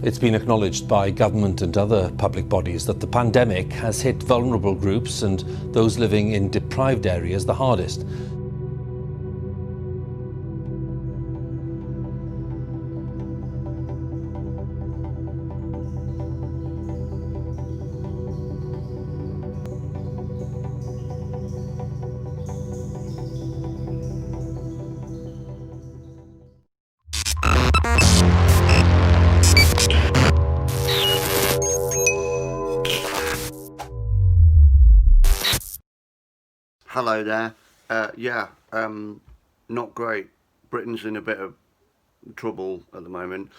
It's been acknowledged by government and other public bodies that the pandemic has hit vulnerable groups and those living in deprived areas the hardest. Hello there. Not great. Britain's in a bit of trouble at the moment.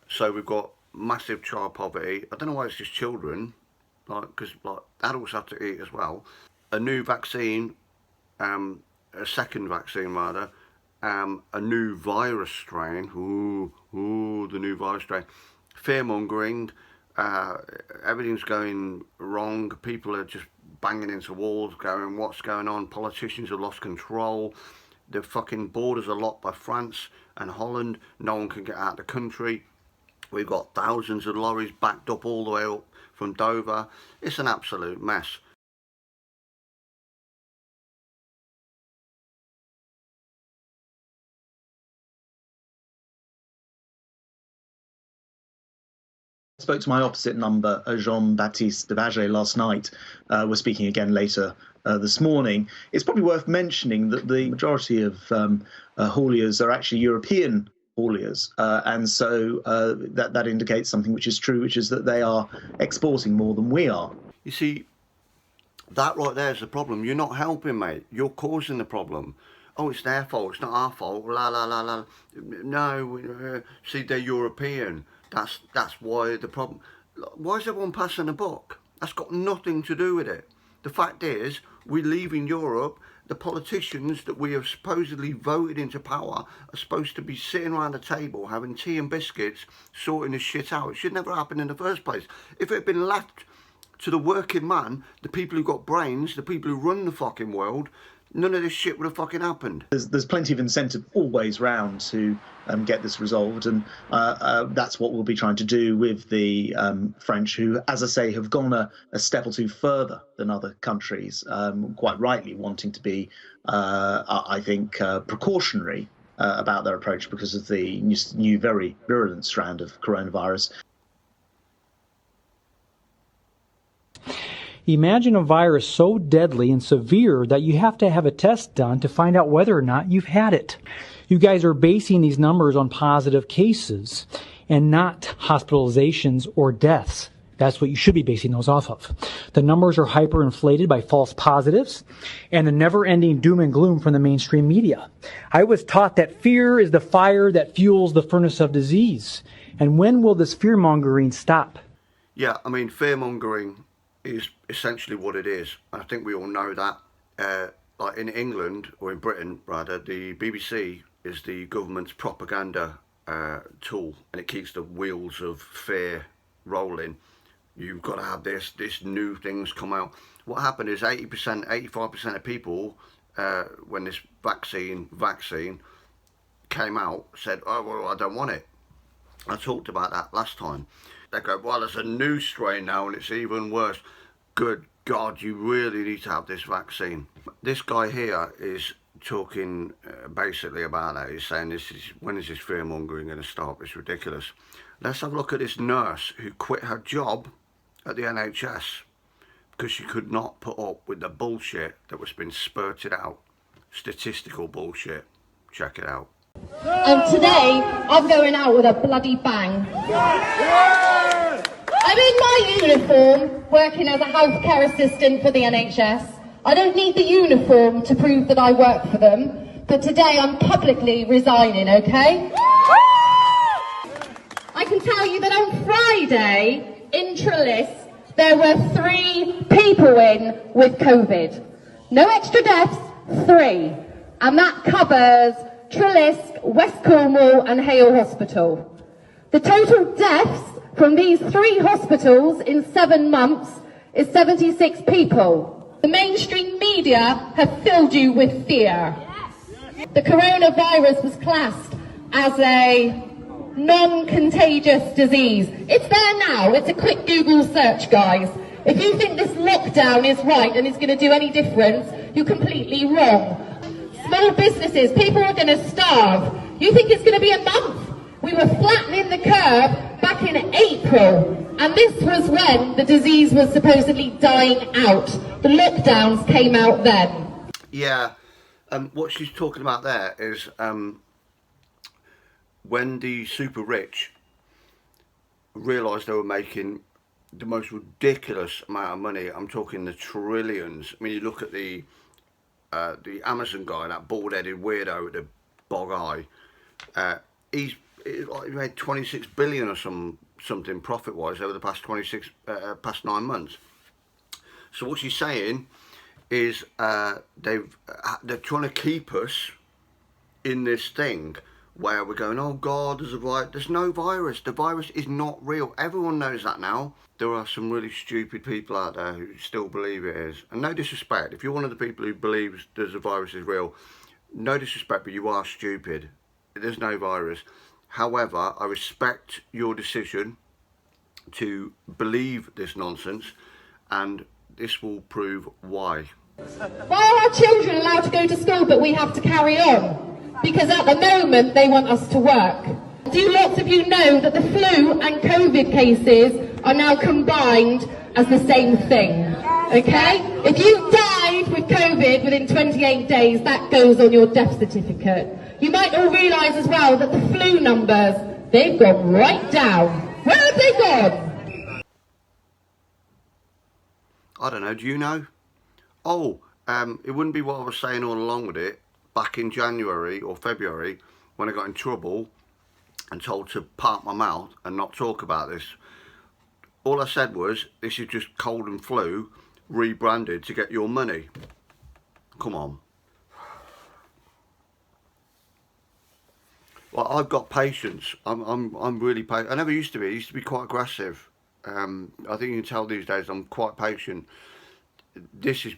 So we've got massive child poverty. I don't know why it's just children, because adults have to eat as well. A new vaccine, a second vaccine rather, a new virus strain. The new virus strain. Fear-mongering. Everything's going wrong. People are just banging into walls going, what's going on? Politicians have lost control. The fucking borders are locked by France and Holland. No one can get out of the country. We've got thousands of lorries backed up all the way up from Dover. It's an absolute mess. I spoke to my opposite number, Jean-Baptiste Devaget, last night. We're speaking again later this morning. It's probably worth mentioning that the majority of hauliers are actually European hauliers, and so that indicates something which is true, which is that they are exporting more than we are. You see, that right there is the problem. You're not helping, mate. You're causing the problem. Oh, it's their fault. It's not our fault. La la la la. No, see, they're European. That's why the problem. Why is everyone passing a buck? That's got nothing to do with it. The fact is, we're leaving Europe. The politicians that we have supposedly voted into power are supposed to be sitting around a table having tea and biscuits, sorting this shit out. It should never happen in the first place. If it had been left to the working man, the people who got brains, the people who run the fucking world, none of this shit would have fucking happened. There's plenty of incentive always round to get this resolved, and that's what we'll be trying to do with the French, who, as I say, have gone a step or two further than other countries, quite rightly wanting to be, I think, precautionary about their approach because of the new very virulent strand of coronavirus. Imagine a virus so deadly and severe that you have to have a test done to find out whether or not you've had it. You guys are basing these numbers on positive cases and not hospitalizations or deaths. That's what you should be basing those off of. The numbers are hyperinflated by false positives and the never-ending doom and gloom from the mainstream media. I was taught that fear is the fire that fuels the furnace of disease. And when will this fear-mongering stop? Yeah, I mean, fear-mongering is essentially what it is. I think we all know that. Like in England, or in Britain rather, the BBC is the government's propaganda tool, and it keeps the wheels of fear rolling. You've got to have this new things come out. What happened is 80%, 85% of people, when this vaccine came out, said, oh, well, I don't want it. I talked about that last time. They go, well, there's a new strain now and it's even worse. Good God, you really need to have this vaccine. This guy here is talking basically about that. He's saying, when is this fear-mongering going to stop? It's ridiculous. Let's have a look at this nurse who quit her job at the NHS because she could not put up with the bullshit that was being spurted out. Statistical bullshit. Check it out. Today, I'm going out with a bloody bang. I'm in my uniform, working as a healthcare assistant for the NHS. I don't need the uniform to prove that I work for them, but today I'm publicly resigning, okay? I can tell you that on Friday, in Trellis, there were 3 people in with COVID. No extra deaths, 3. And that covers Trellis, West Cornwall and Hale Hospital. The total deaths from these 3 hospitals in 7 months is 76 people. The mainstream media have filled you with fear. The coronavirus was classed as a non-contagious disease. It's there now. It's a quick Google search, guys. If you think this lockdown is right and is going to do any difference, you're completely wrong. Small businesses, people are going to starve. You think it's going to be a month? We were flattening the curve back in April, and this was when the disease was supposedly dying out. The lockdowns came out then. Yeah, what she's talking about there is when the super rich realised they were making the most ridiculous amount of money. I'm talking the trillions. I mean, you look at the Amazon guy, that bald-headed weirdo with the bog eye. He made 26 billion or something profit-wise over the past 9 months. So what she's saying is they're trying to keep us in this thing where we're going, oh God, there's a virus. There's no virus. The virus is not real. Everyone knows that now. There are some really stupid people out there who still believe it is. And no disrespect, if you're one of the people who believes there's a virus is real, no disrespect, but you are stupid. There's no virus. However, I respect your decision to believe this nonsense, and this will prove why. Why are our children allowed to go to school but we have to carry on? Because at the moment they want us to work. Do lots of you know that the flu and COVID cases are now combined as the same thing? Okay? If you died with COVID within 28 days, that goes on your death certificate. You might all realise as well that the flu numbers, they've gone right down. Where have they gone? I don't know, do you know? Oh, it wouldn't be what I was saying all along with it. Back in January or February, when I got in trouble and told to park my mouth and not talk about this, all I said was, this is just cold and flu rebranded to get your money. Come on. Well, I've got patience. I'm really patient. I never used to be. I used to be quite aggressive. I think you can tell these days I'm quite patient. This is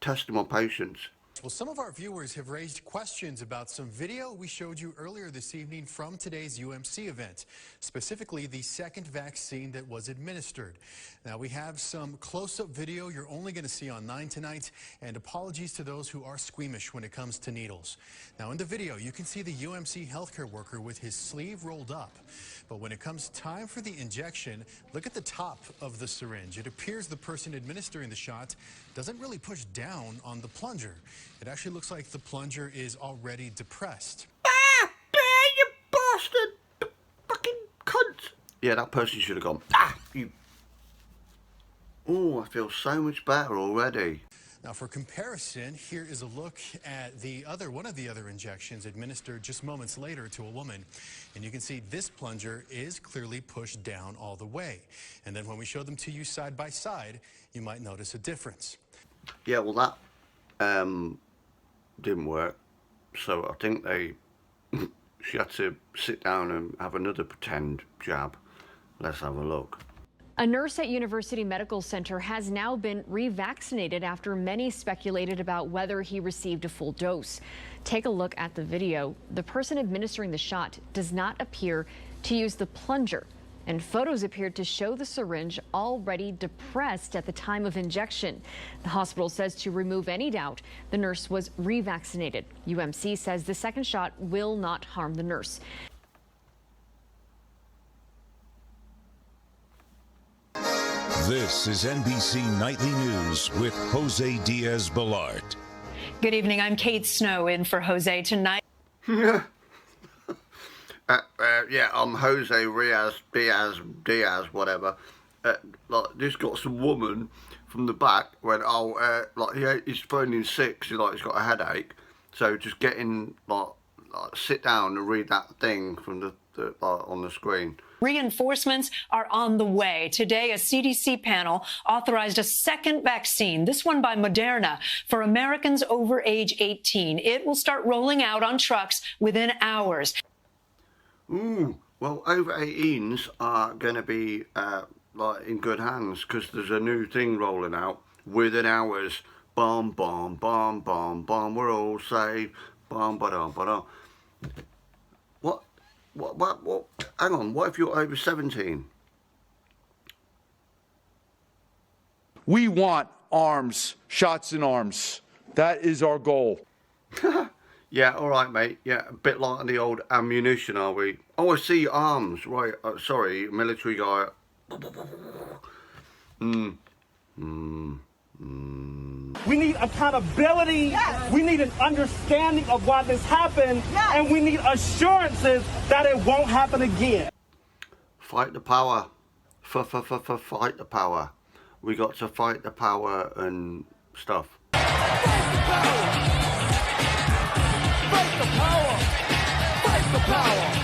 testing my patience. Well, some of our viewers have raised questions about some video we showed you earlier this evening from today's UMC event, specifically the second vaccine that was administered. Now, we have some close-up video you're only going to see on 9 tonight, and apologies to those who are squeamish when it comes to needles. Now, in the video, you can see the UMC healthcare worker with his sleeve rolled up. But when it comes time for the injection, look at the top of the syringe. It appears the person administering the shot doesn't really push down on the plunger. It actually looks like the plunger is already depressed. Ah, you bastard! Fucking cunt! Yeah, that person should have gone, ah, you... Oh, I feel so much better already. Now, for comparison, here is a look at one of the other injections administered just moments later to a woman. And you can see this plunger is clearly pushed down all the way. And then when we show them to you side by side, you might notice a difference. Yeah, well, that didn't work. So I think she had to sit down and have another pretend jab. Let's have a look. A nurse at University Medical Center has now been revaccinated after many speculated about whether he received a full dose. Take a look at the video. The person administering the shot does not appear to use the plunger, and photos appeared to show the syringe already depressed at the time of injection. The hospital says to remove any doubt, the nurse was revaccinated. UMC says the second shot will not harm the nurse. This is NBC Nightly News with Jose Diaz-Balart. Good evening. I'm Kate Snow in for Jose tonight. Yeah, I'm Jose Diaz, whatever. Just got some woman from the back went, he's phoning sick. He's got a headache. So just get in, sit down and read that thing from the on the screen. Reinforcements are on the way. Today, a CDC panel authorized a second vaccine, this one by Moderna, for Americans over age 18. It will start rolling out on trucks within hours. Ooh, well, over 18s are going to be in good hands because there's a new thing rolling out within hours. Bomb, bomb, bomb, bomb, bomb. We're all safe. Bomb, ba-dum, ba-dum. What? Hang on. What if you're over 17? We want arms, shots in arms. That is our goal. Yeah, all right, mate. Yeah, a bit like the old ammunition, are we? Oh, I see arms. Right. Sorry, military guy. We need accountability. Yes. We need an understanding of why this happened. Yes. And we need assurances that it won't happen again. Fight the power. Fight the power. We got to fight the power and stuff. Fight the power. Fight the power. Fight the power.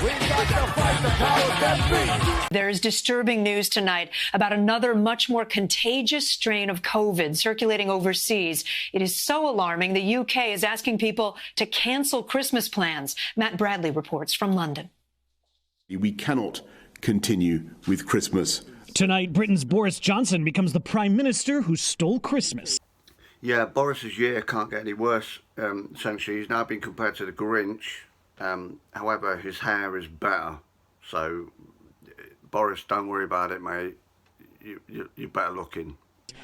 We got to fight the powers that be. There is disturbing news tonight about another much more contagious strain of COVID circulating overseas. It is so alarming, the UK is asking people to cancel Christmas plans. Matt Bradley reports from London. We cannot continue with Christmas. Tonight, Britain's Boris Johnson becomes the Prime Minister who stole Christmas. Yeah, Boris's year can't get any worse. Essentially, he's now been compared to the Grinch. However, his hair is better. So, Boris, don't worry about it, mate. You're better looking.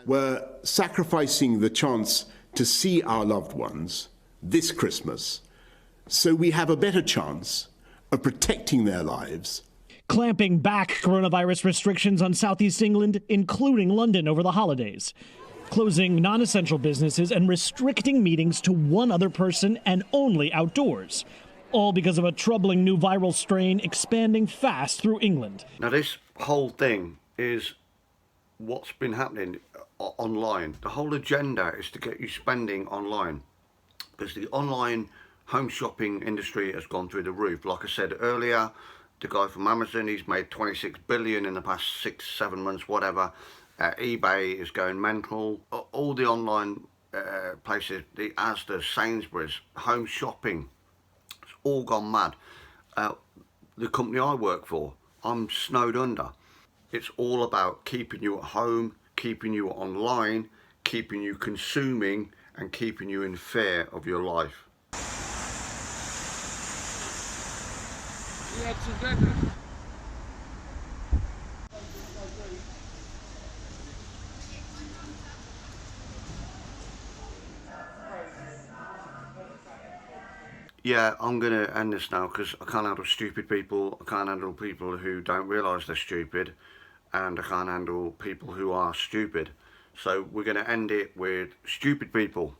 We're sacrificing the chance to see our loved ones this Christmas so we have a better chance of protecting their lives. Clamping back coronavirus restrictions on southeast England, including London, over the holidays. Closing non-essential businesses and restricting meetings to one other person and only outdoors. All because of a troubling new viral strain expanding fast through England. Now, this whole thing is what's been happening online. The whole agenda is to get you spending online. Because the online home shopping industry has gone through the roof. Like I said earlier, the guy from Amazon, he's made 26 billion in the past 6-7 months, whatever. eBay is going mental. All the online places, the Asda, Sainsbury's, home shopping, it's all gone mad. The company I work for, I'm snowed under. It's all about keeping you at home, keeping you online, keeping you consuming, and keeping you in fear of your life. Yeah, I'm going to end this now because I can't handle stupid people. I can't handle people who don't realise they're stupid. And I can't handle people who are stupid. So we're going to end it with stupid people.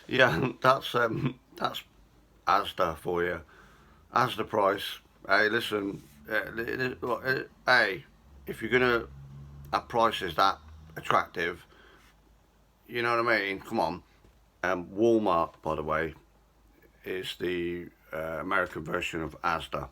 Yeah, that's Asda for you. Asda price. Hey, listen. Hey, if you're gonna have prices that attractive, you know what I mean? Come on. Walmart, by the way, is the American version of Asda.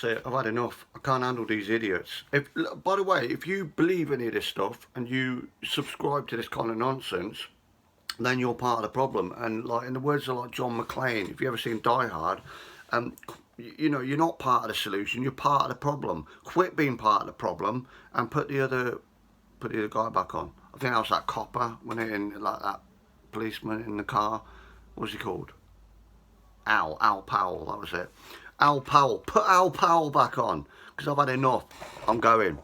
that's it. I've had enough. I can't handle these idiots. By the way, if you believe any of this stuff and you subscribe to this kind of nonsense, then you're part of the problem. And like in the words of like John McClane, if you ever seen Die Hard, you know, you're not part of the solution. You're part of the problem. Quit being part of the problem and put the other guy back on. I think that was that copper when it in like that policeman in the car. What's he called? Al Powell. That was it. Al Powell. Put Al Powell back on because I've had enough. I'm going.